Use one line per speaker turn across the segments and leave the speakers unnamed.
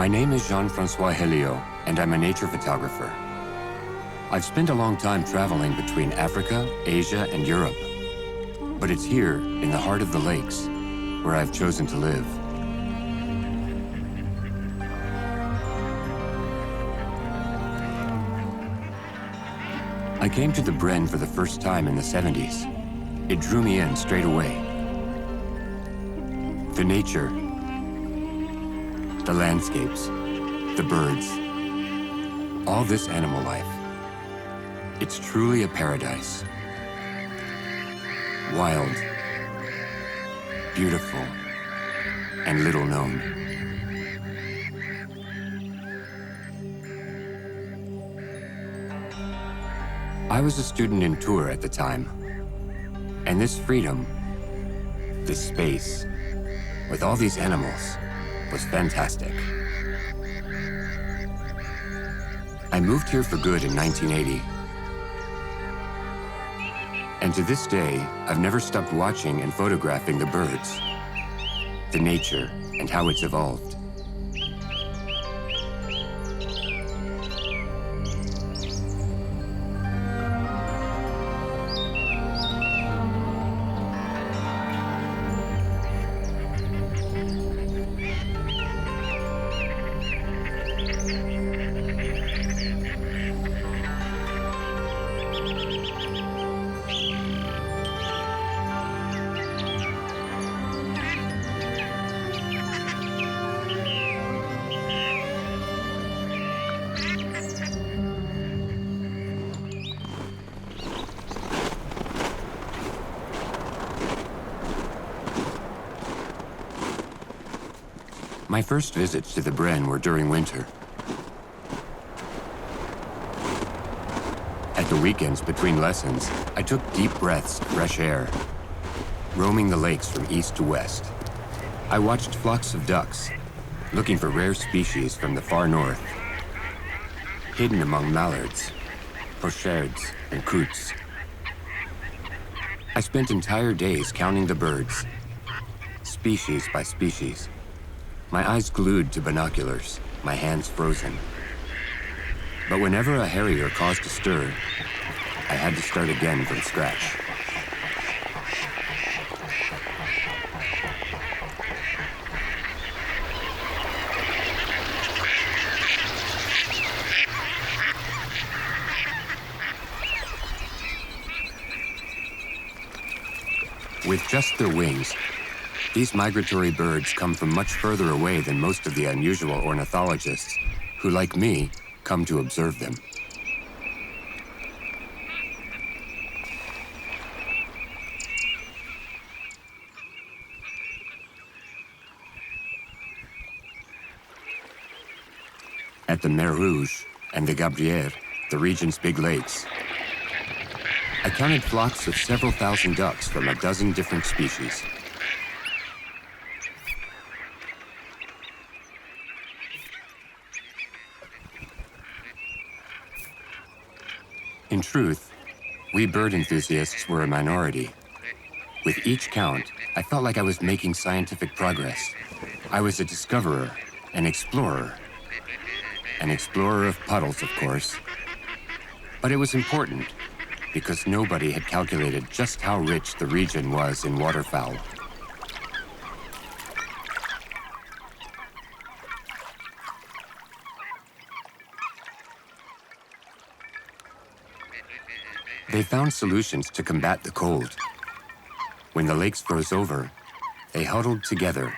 My name is Jean-François Hellio, and I'm a nature photographer. I've spent a long time traveling between Africa, Asia, and Europe. But it's here, in the heart of the lakes, where I've chosen to live. I came to the Brenne for the first time in the 70s. It drew me in straight away. The nature, the landscapes, the birds, all this animal life. It's truly a paradise. Wild, beautiful, and little known. I was a student in Tours at the time, and this freedom, this space, with all these animals, was fantastic. I moved here for good in 1980. And to this day, I've never stopped watching and photographing the birds, the nature, and how it's evolved. My first visits to the Brenne were during winter. At the weekends between lessons, I took deep breaths of fresh air, roaming the lakes from east to west. I watched flocks of ducks, looking for rare species from the far north, hidden among mallards, pochards, and coots. I spent entire days counting the birds, species by species. My eyes glued to binoculars, my hands frozen. But whenever a harrier caused a stir, I had to start again from scratch. With just their wings, these migratory birds come from much further away than most of the unusual ornithologists who, like me, come to observe them. At the Mer Rouge and the Gabrière, the region's big lakes, I counted flocks of several thousand ducks from a dozen different species. In truth, we bird enthusiasts were a minority. With each count, I felt like I was making scientific progress. I was a discoverer, an explorer of puddles, of course. But it was important, because nobody had calculated just how rich the region was in waterfowl. They found solutions to combat the cold. When the lakes froze over, they huddled together,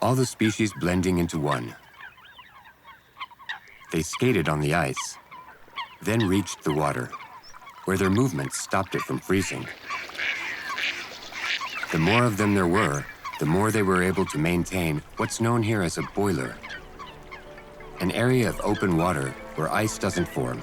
all the species blending into one. They skated on the ice, then reached the water, where their movements stopped it from freezing. The more of them there were, the more they were able to maintain what's known here as a boiler, an area of open water where ice doesn't form.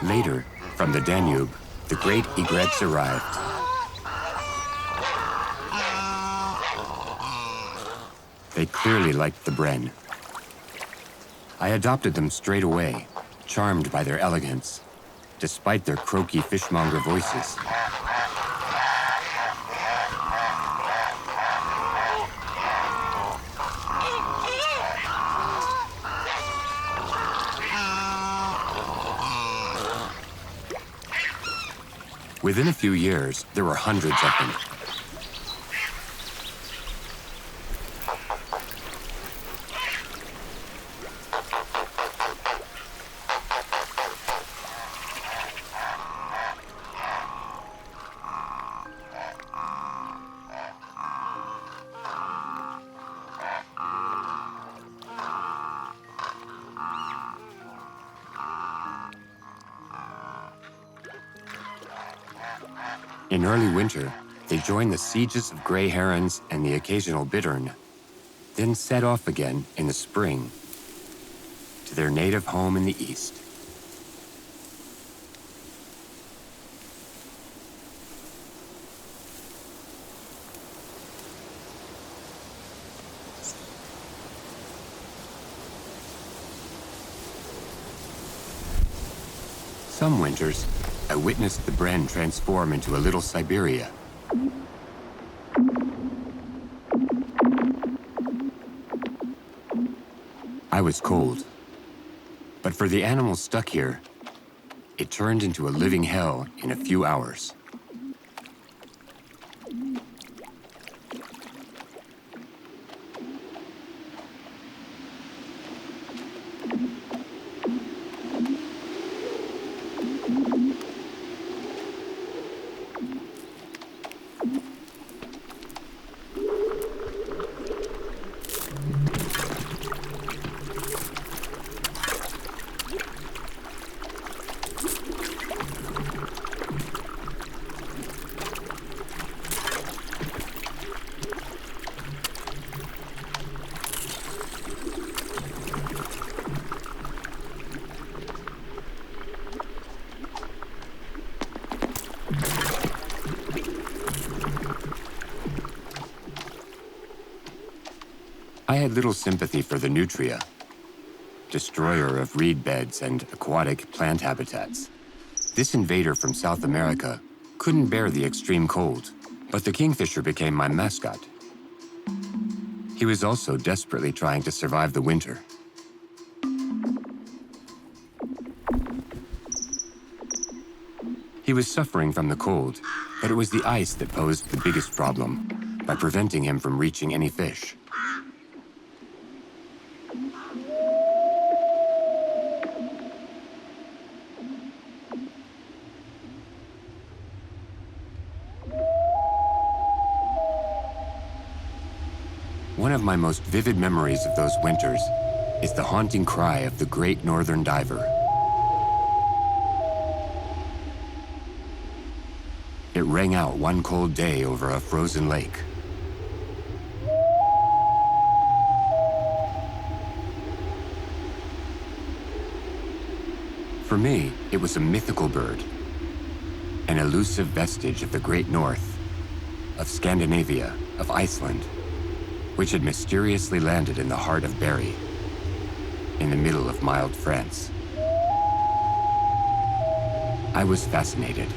Later, from the Danube, the great Egrets arrived. They clearly liked the Brenne. I adopted them straight away, charmed by their elegance, despite their croaky fishmonger voices. Within a few years, there were hundreds of them. In early winter, they joined the sieges of gray herons and the occasional bittern, then set off again in the spring to their native home in the east. Some winters, I witnessed the Brenne transform into a little Siberia. I was cold, but for the animals stuck here, it turned into a living hell in a few hours. I had little sympathy for the nutria, destroyer of reed beds and aquatic plant habitats. This invader from South America couldn't bear the extreme cold, but the kingfisher became my mascot. He was also desperately trying to survive the winter. He was suffering from the cold, but it was the ice that posed the biggest problem by preventing him from reaching any fish. One of my most vivid memories of those winters is the haunting cry of the great northern diver. It rang out one cold day over a frozen lake. For me, it was a mythical bird, an elusive vestige of the Great North, of Scandinavia, of Iceland, which had mysteriously landed in the heart of Berry, in the middle of mild France. I was fascinated.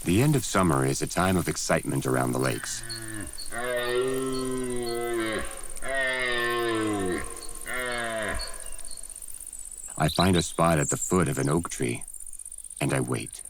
The end of summer is a time of excitement around the lakes. I find a spot at the foot of an oak tree, and I wait.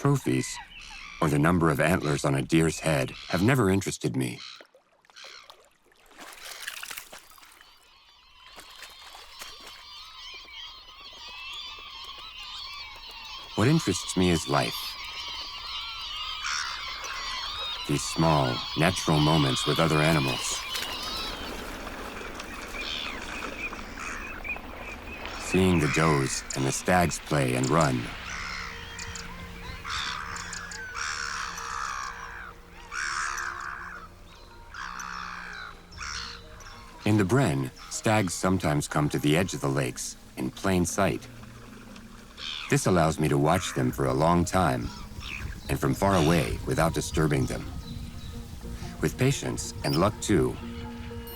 Trophies, or the number of antlers on a deer's head, have never interested me. What interests me is life. These small, natural moments with other animals. Seeing the does and the stags play and run. In the Brenne, stags sometimes come to the edge of the lakes, in plain sight. This allows me to watch them for a long time, and from far away without disturbing them. With patience, and luck too,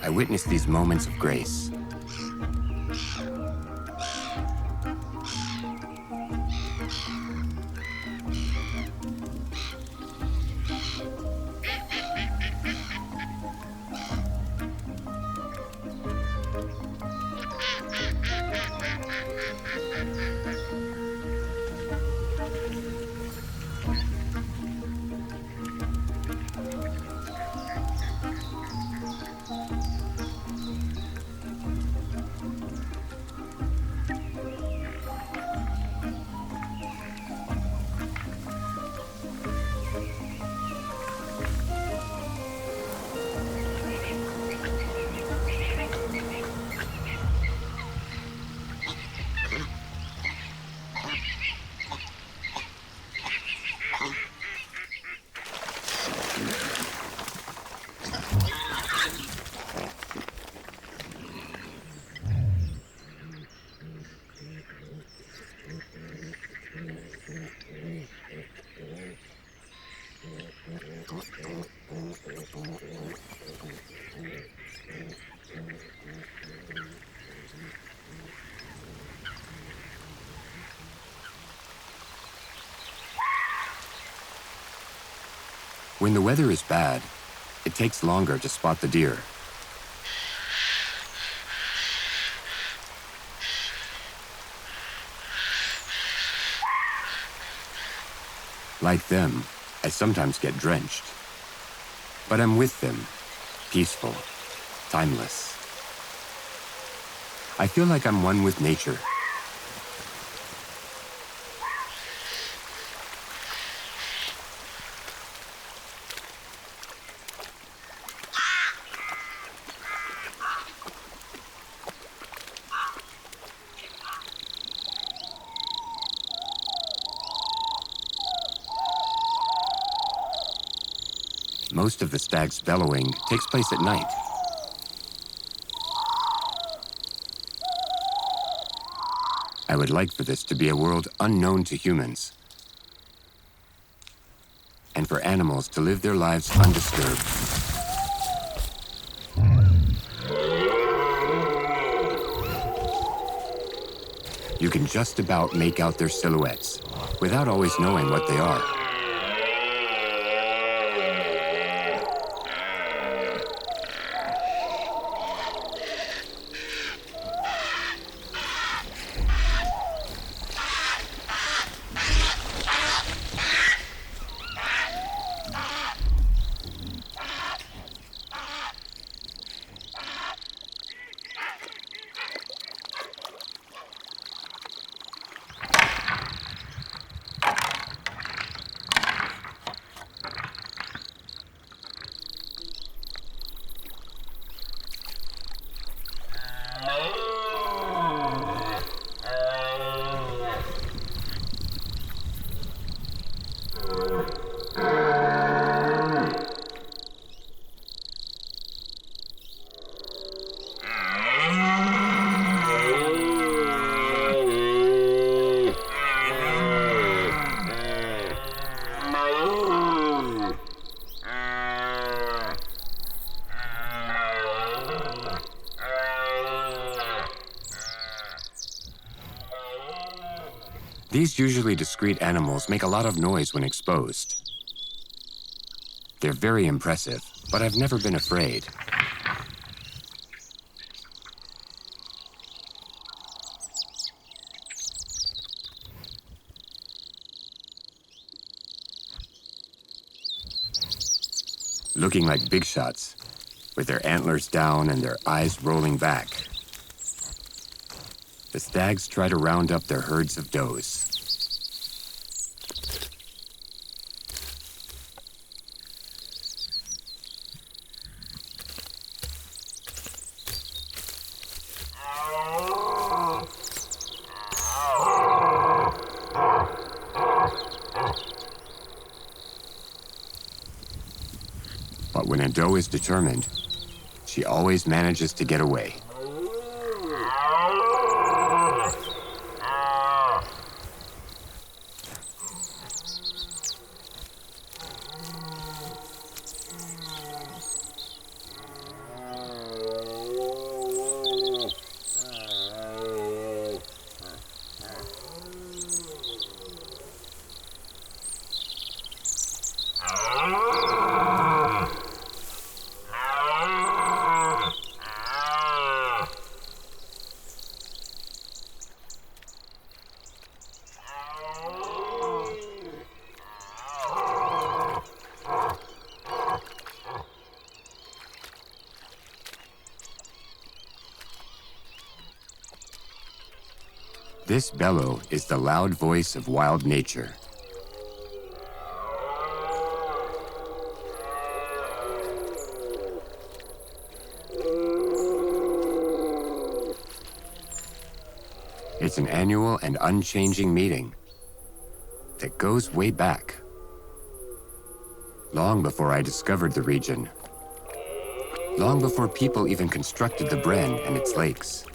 I witness these moments of grace. When the weather is bad, it takes longer to spot the deer. Like them, I sometimes get drenched. But I'm with them, peaceful, timeless. I feel like I'm one with nature. Most of the stag's bellowing takes place at night. I would like for this to be a world unknown to humans, and for animals to live their lives undisturbed. You can just about make out their silhouettes without always knowing what they are. These usually discreet animals make a lot of noise when exposed. They're very impressive, but I've never been afraid. looking like big shots, with their antlers down and their eyes rolling back. The stags try to round up their herds of does. But when a doe is determined, she always manages to get away. This bellow is the loud voice of wild nature. It's an annual and unchanging meeting that goes way back, long before I discovered the region, long before people even constructed the Brenne and its lakes.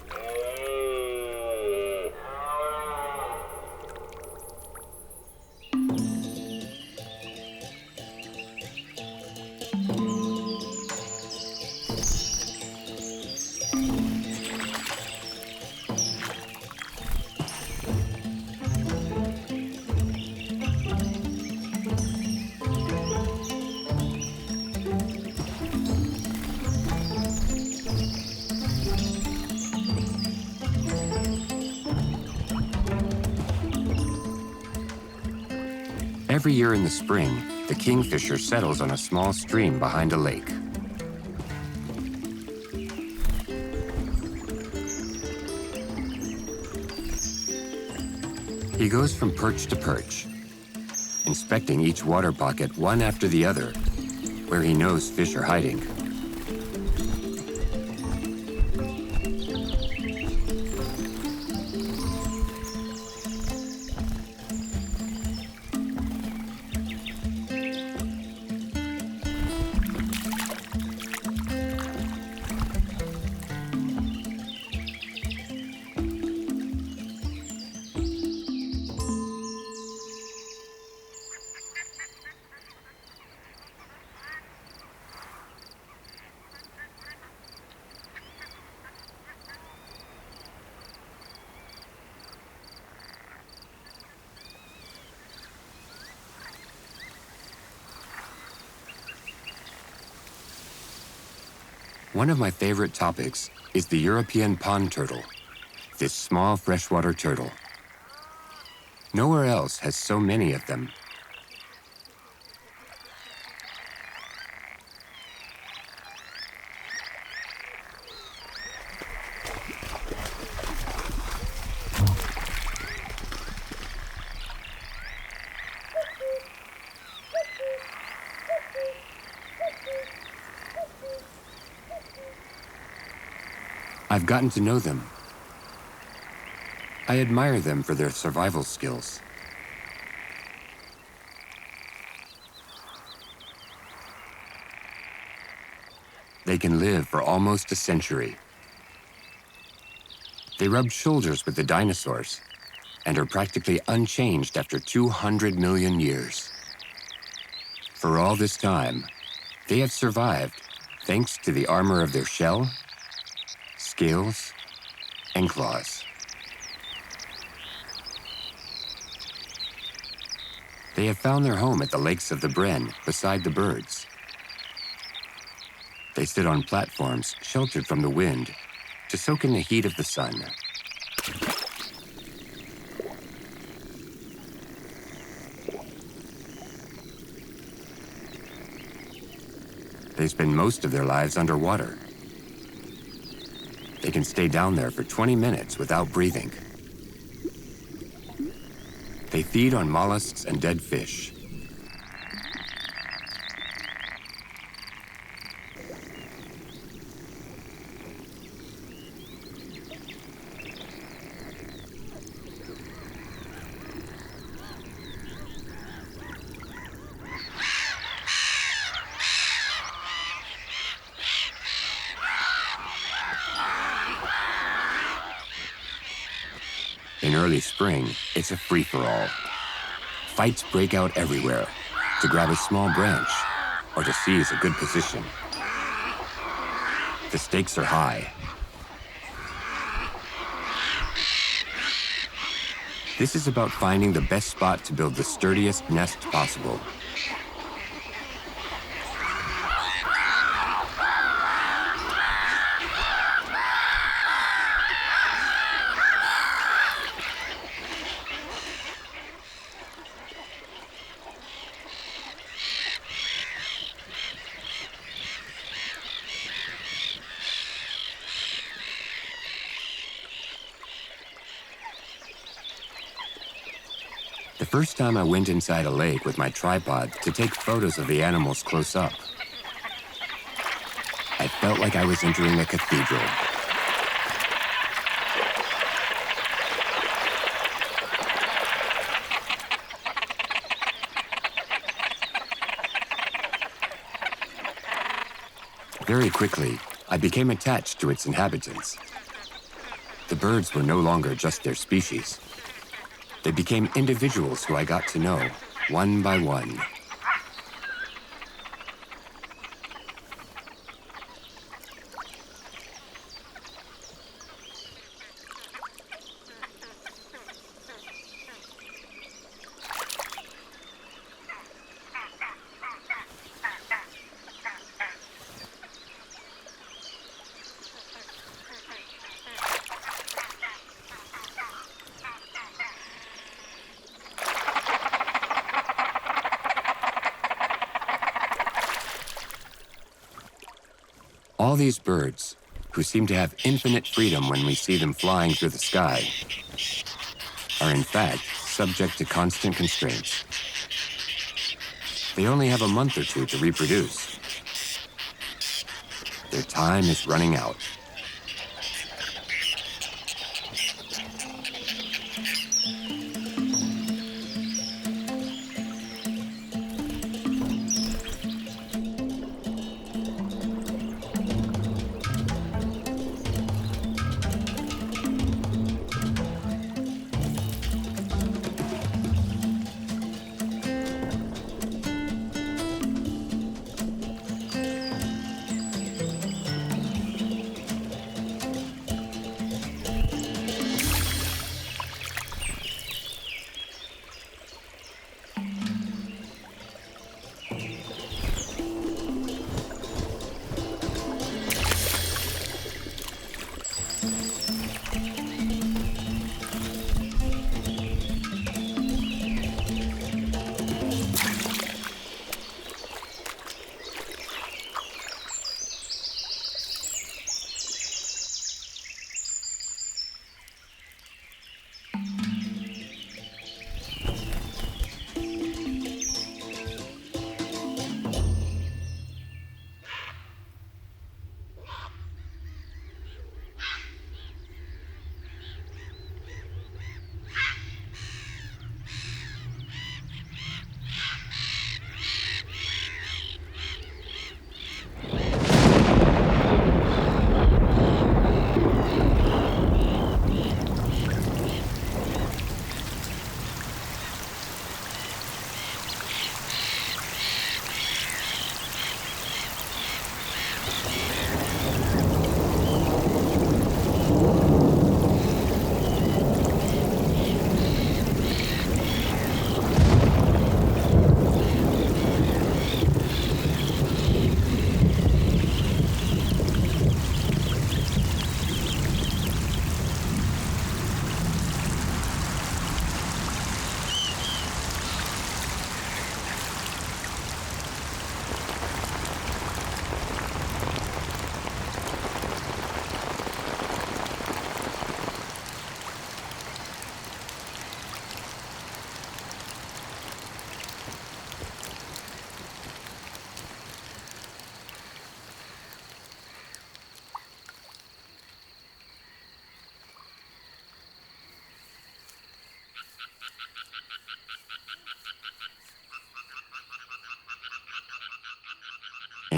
Every year in the spring, the Kingfisher settles on a small stream behind a lake. He goes from perch to perch, inspecting each water pocket one after the other, where he knows fish are hiding. One of my favorite topics is the European pond turtle, this small freshwater turtle. Nowhere else has so many of them. I've gotten to know them. I admire them for their survival skills. They can live for almost a century. They rubbed shoulders with the dinosaurs and are practically unchanged after 200 million years. For all this time, they have survived thanks to the armor of their shell, scales, and claws. They have found their home at the lakes of the Brenne beside the birds. They sit on platforms sheltered from the wind to soak in the heat of the sun. They spend most of their lives underwater. They can stay down there for 20 minutes without breathing. They feed on mollusks and dead fish. In early spring, it's a free-for-all. Fights break out everywhere to grab a small branch or to seize a good position. The stakes are high. This is about finding the best spot to build the sturdiest nest possible. The first time I went inside a lake with my tripod to take photos of the animals close up, I felt like I was entering a cathedral. Very quickly, I became attached to its inhabitants. The birds were no longer just their species. They became individuals who I got to know, one by one. All these birds, who seem to have infinite freedom when we see them flying through the sky, are in fact subject to constant constraints. They only have a month or two to reproduce. Their time is running out.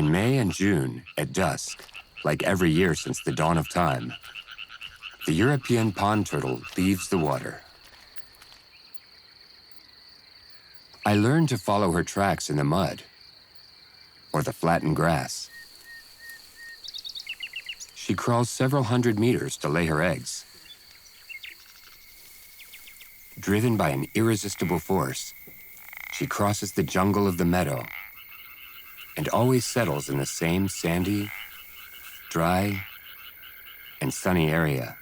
In May and June, at dusk, like every year since the dawn of time, the European pond turtle leaves the water. I learned to follow her tracks in the mud or the flattened grass. She crawls several hundred meters to lay her eggs. Driven by an irresistible force, she crosses the jungle of the meadow and always settles in the same sandy, dry, and sunny area.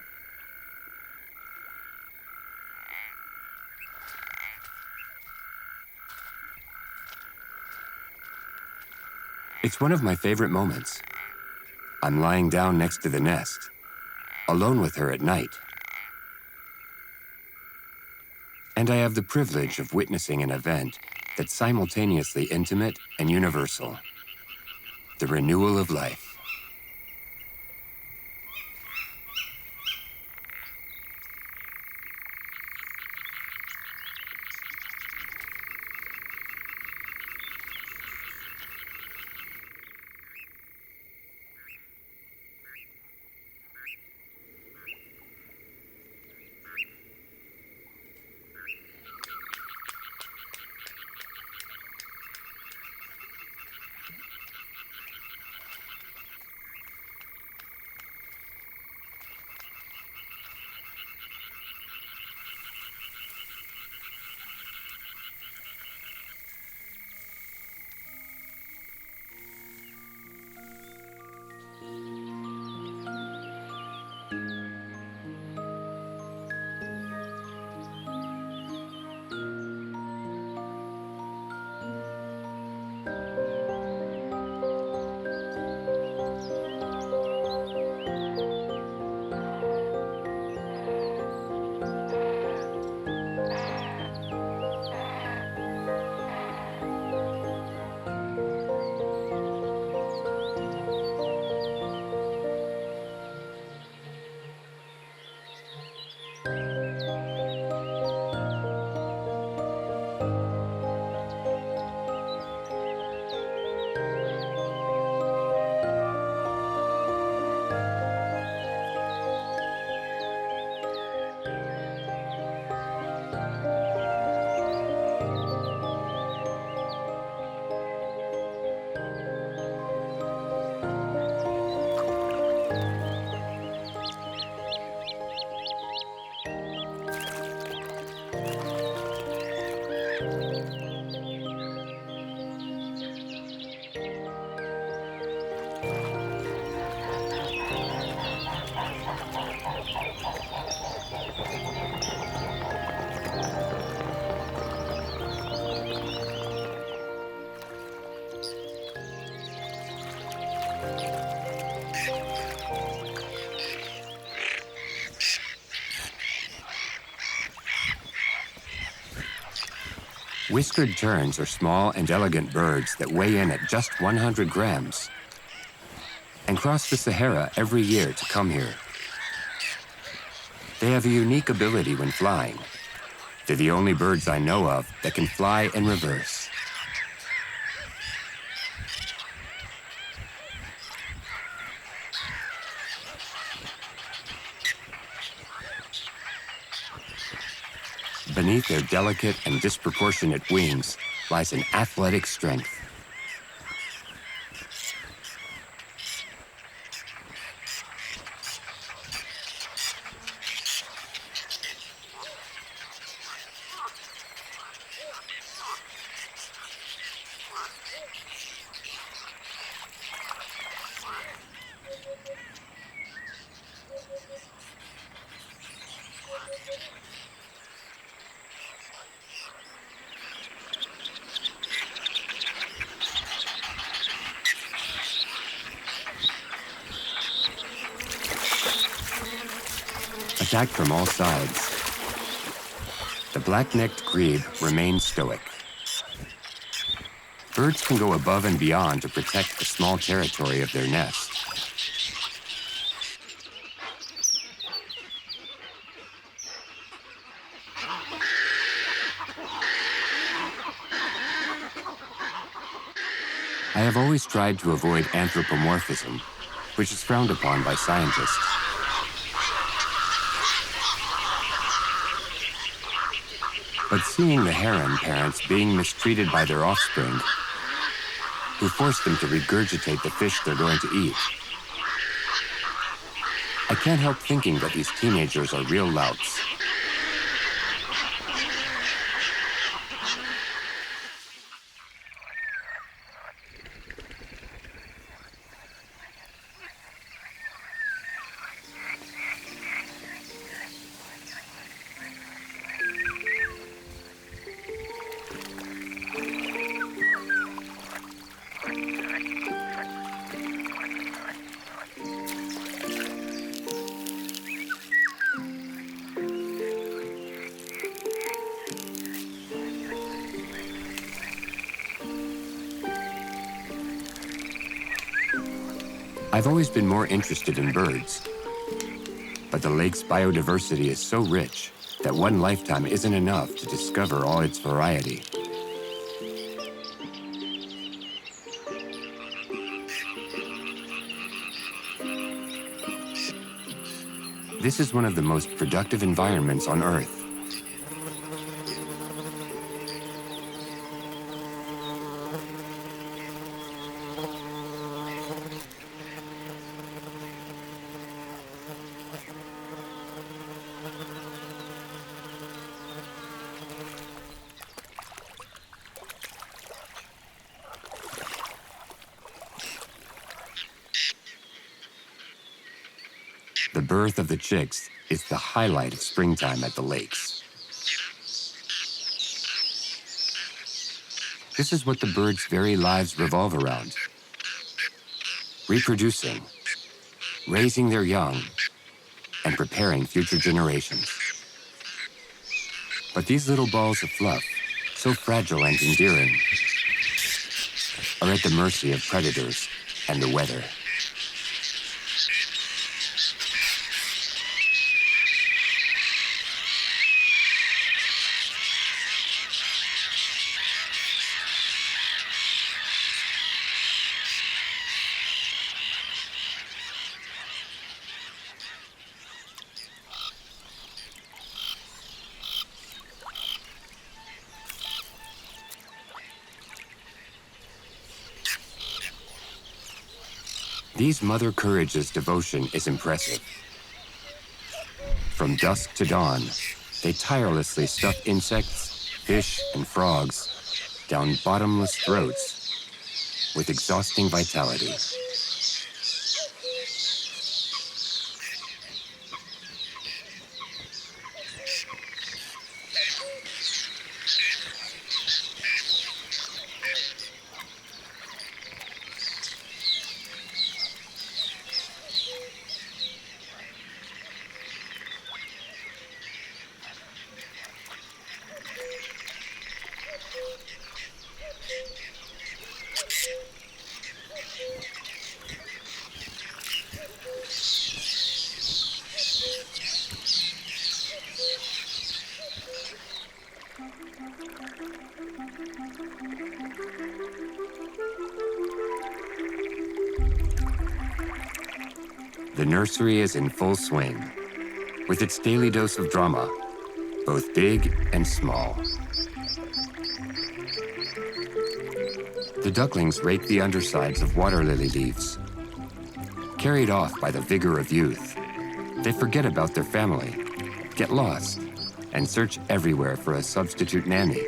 It's one of my favorite moments. I'm lying down next to the nest, alone with her at night. And I have the privilege of witnessing an event that's simultaneously intimate and universal: the renewal of life. Whiskered terns are small and elegant birds that weigh in at just 100 grams and cross the Sahara every year to come here. They have a unique ability when flying. They're the only birds I know of that can fly in reverse. Beneath their delicate and disproportionate wings lies an athletic strength. Attacked from all sides, the black-necked grebe remains stoic. Birds can go above and beyond to protect the small territory of their nest. I have always tried to avoid anthropomorphism, which is frowned upon by scientists. But seeing the heron parents being mistreated by their offspring, who force them to regurgitate the fish they're going to eat, I can't help thinking that these teenagers are real louts. I've always been more interested in birds, but the lake's biodiversity is so rich that one lifetime isn't enough to discover all its variety. This is one of the most productive environments on Earth. The birth of the chicks is the highlight of springtime at the lakes. This is what the birds' very lives revolve around: reproducing, raising their young, and preparing future generations. But these little balls of fluff, so fragile and endearing, are at the mercy of predators and the weather. These Mother Courage's devotion is impressive. From dusk to dawn, they tirelessly stuff insects, fish, and frogs down bottomless throats with exhausting vitality. The nursery is in full swing, with its daily dose of drama, both big and small. The ducklings rake the undersides of water lily leaves. Carried off by the vigor of youth, they forget about their family, get lost, and search everywhere for a substitute nanny.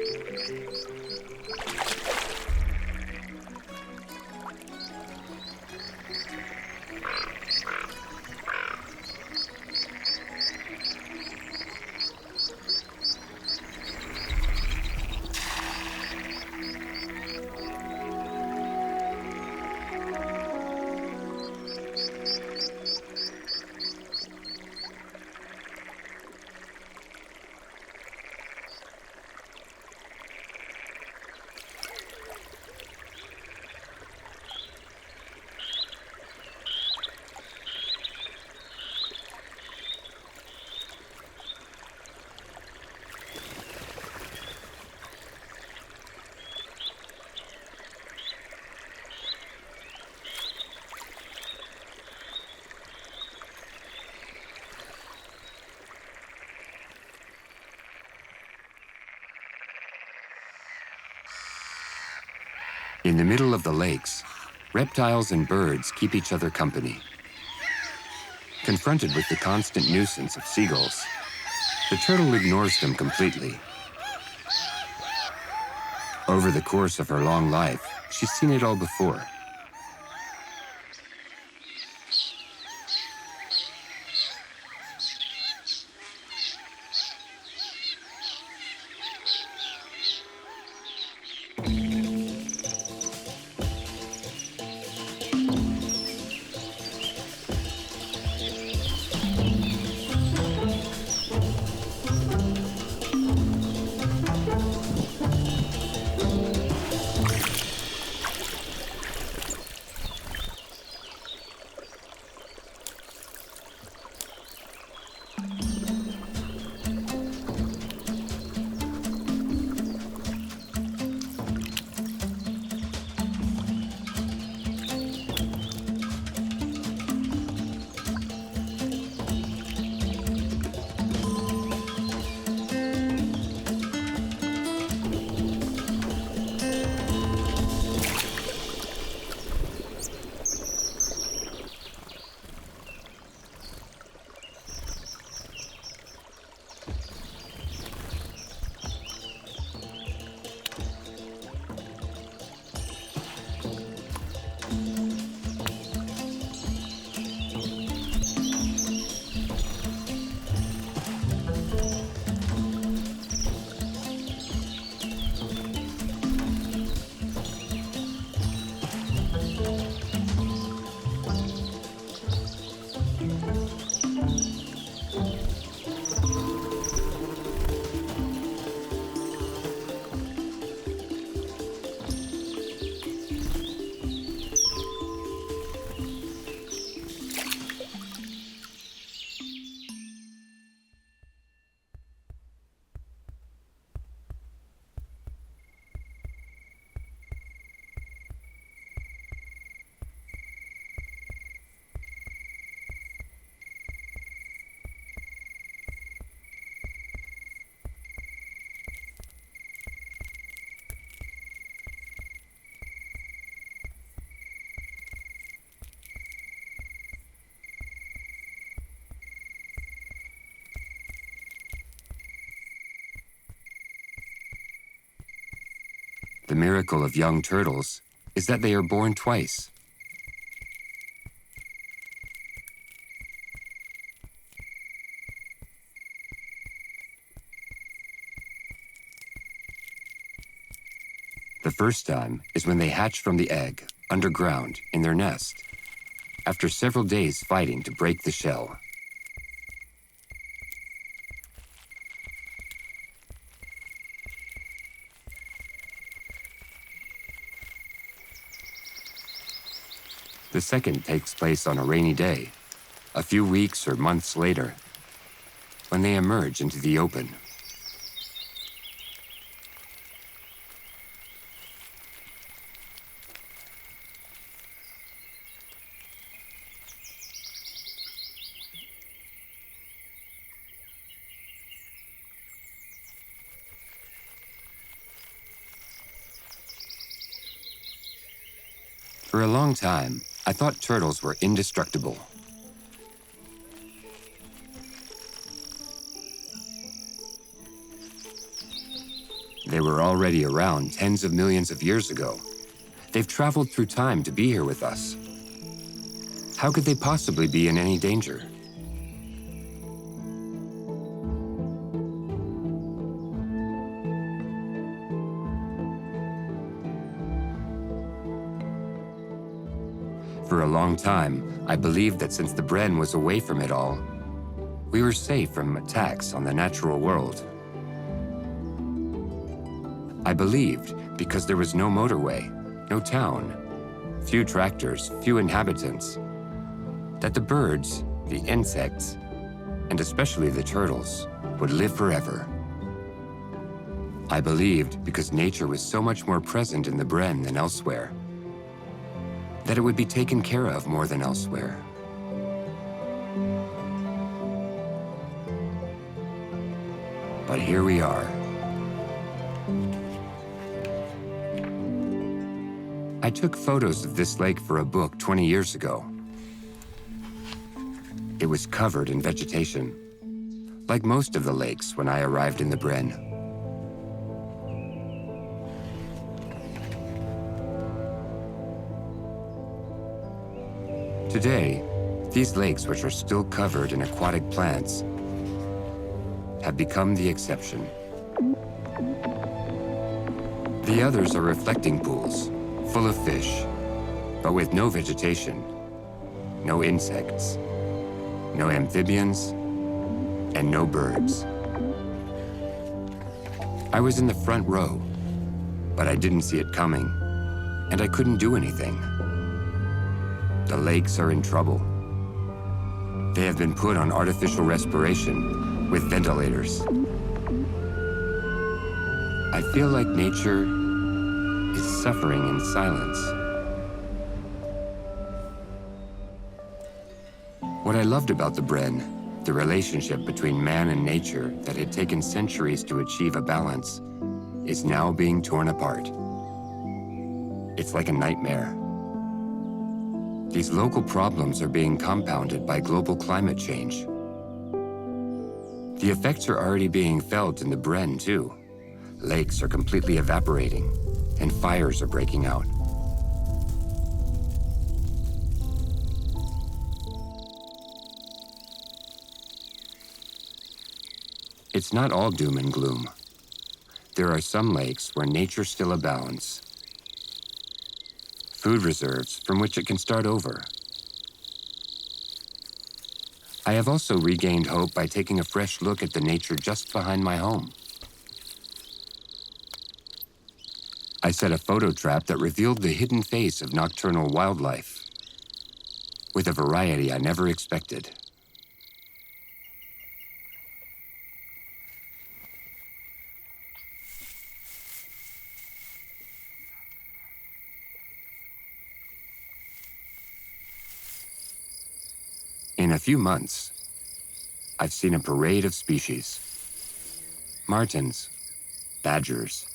In the middle of the lakes, reptiles and birds keep each other company. Confronted with the constant nuisance of seagulls, the turtle ignores them completely. Over the course of her long life, she's seen it all before. The miracle of young turtles is that they are born twice. The first time is when they hatch from the egg, underground, in their nest, after several days fighting to break the shell. The second takes place on a rainy day, a few weeks or months later, when they emerge into the open. For a long time, I thought turtles were indestructible. They were already around tens of millions of years ago. They've traveled through time to be here with us. How could they possibly be in any danger? For a long time, I believed that since the Brenne was away from it all, we were safe from attacks on the natural world. I believed because there was no motorway, no town, few tractors, few inhabitants, that the birds, the insects, and especially the turtles, would live forever. I believed because nature was so much more present in the Brenne than elsewhere, that it would be taken care of more than elsewhere. But here we are. I took photos of this lake for a book 20 years ago. It was covered in vegetation, like most of the lakes when I arrived in the Brenne. Today, these lakes, which are still covered in aquatic plants, have become the exception. The others are reflecting pools, full of fish, but with no vegetation, no insects, no amphibians, and no birds. I was in the front row, but I didn't see it coming, and I couldn't do anything. The lakes are in trouble. They have been put on artificial respiration with ventilators. I feel like nature is suffering in silence. What I loved about the Brenne, the relationship between man and nature that had taken centuries to achieve a balance, is now being torn apart. It's like a nightmare. These local problems are being compounded by global climate change. The effects are already being felt in the Brenne, too. Lakes are completely evaporating, and fires are breaking out. It's not all doom and gloom. There are some lakes where nature still abounds. Food reserves from which it can start over. I have also regained hope by taking a fresh look at the nature just behind my home. I set a photo trap that revealed the hidden face of nocturnal wildlife, with a variety I never expected. In a few months, I've seen a parade of species. Martens, badgers,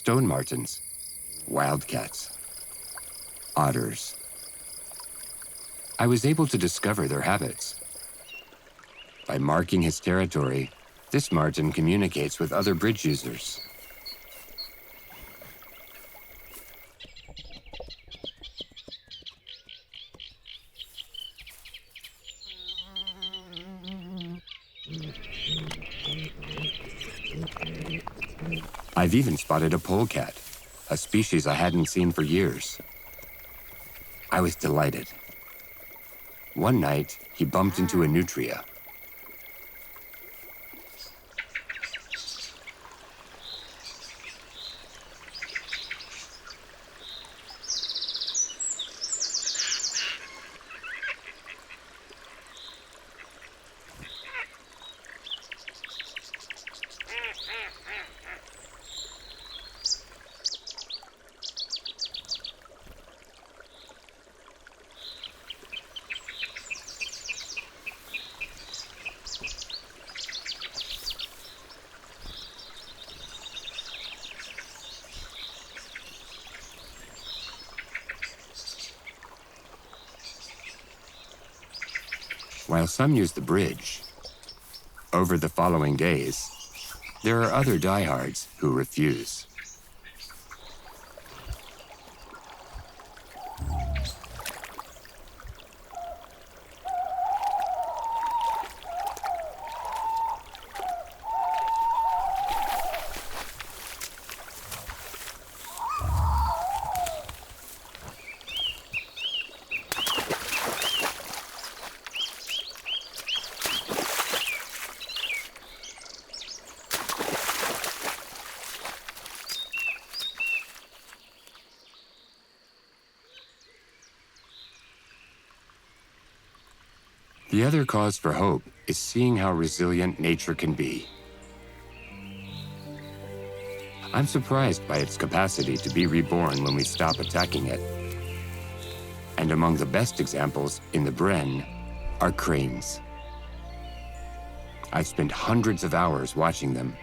stone martens, wildcats, otters. I was able to discover their habits. By marking his territory, this marten communicates with other bridge users. I've even spotted a polecat, a species I hadn't seen for years. I was delighted. One night, he bumped into a nutria. While some use the bridge, over the following days, there are other diehards who refuse. The other cause for hope is seeing how resilient nature can be. I'm surprised by its capacity to be reborn when we stop attacking it. And among the best examples in the Brenne are cranes. I've spent hundreds of hours watching them.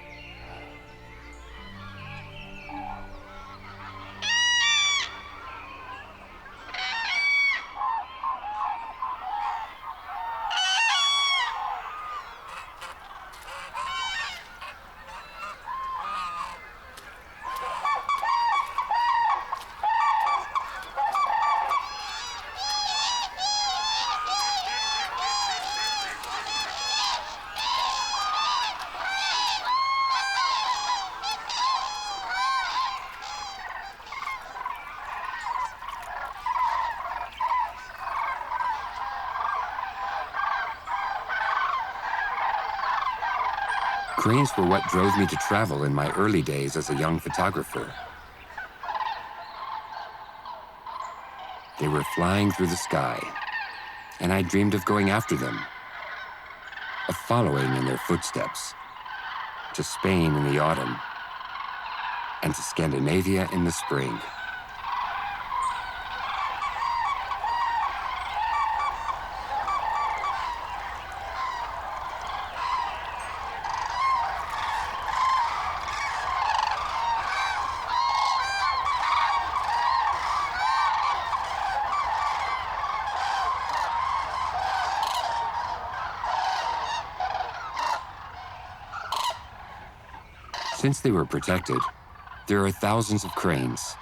Cranes were what drove me to travel in my early days as a young photographer. They were flying through the sky, and I dreamed of going after them, of following in their footsteps, to Spain in the autumn, and to Scandinavia in the spring. Since they were protected, there are thousands of cranes.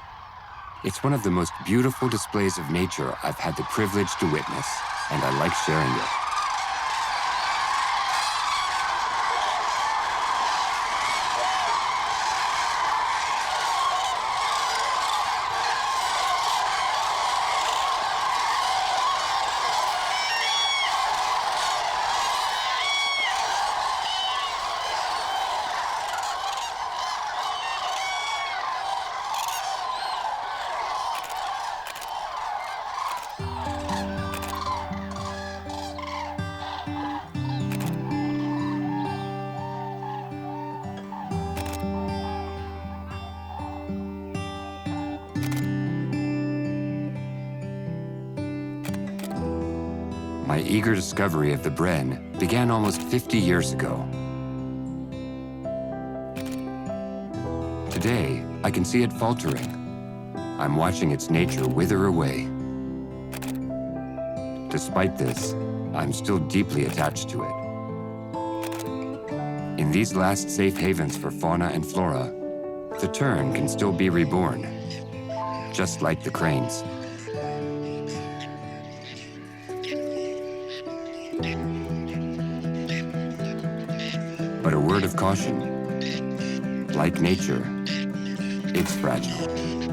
It's one of the most beautiful displays of nature I've had the privilege to witness, and I like sharing it. My eager discovery of the Brenne began almost 50 years ago. Today, I can see it faltering. I'm watching its nature wither away. Despite this, I'm still deeply attached to it. In these last safe havens for fauna and flora, the tern can still be reborn, just like the cranes. But a word of caution. Like nature, it's fragile.